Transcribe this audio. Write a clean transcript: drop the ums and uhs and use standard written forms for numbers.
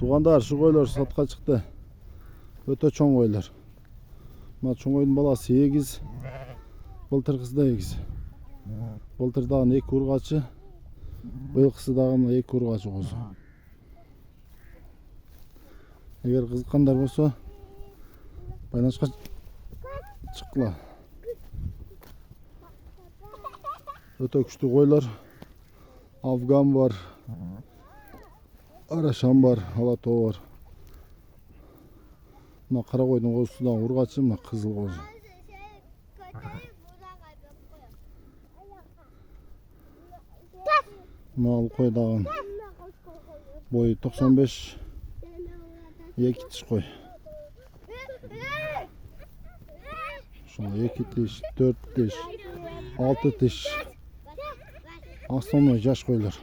Туғандар, шу қойлар сатқа шықты. Өте чоң қойлар. Мына чоң қойдың баласы 8, былтырғысы да 8. Былтырдағын 2 урғачы, биылғысы дағын 2 урғачы қозы. Егер қызыққандар болса, байланышқа шыққыла. Өте күшті қойлар. Афган бар, Арашан бар, Алато бар. Мына қара қойдың қозысы да урғачы, мына қызыл қозы. Мына ал қойдағын бойы 95, 2 тіш қой. Шұны 2 тіш, 4 тіш, 6 тіш. Основной жаш қойлар.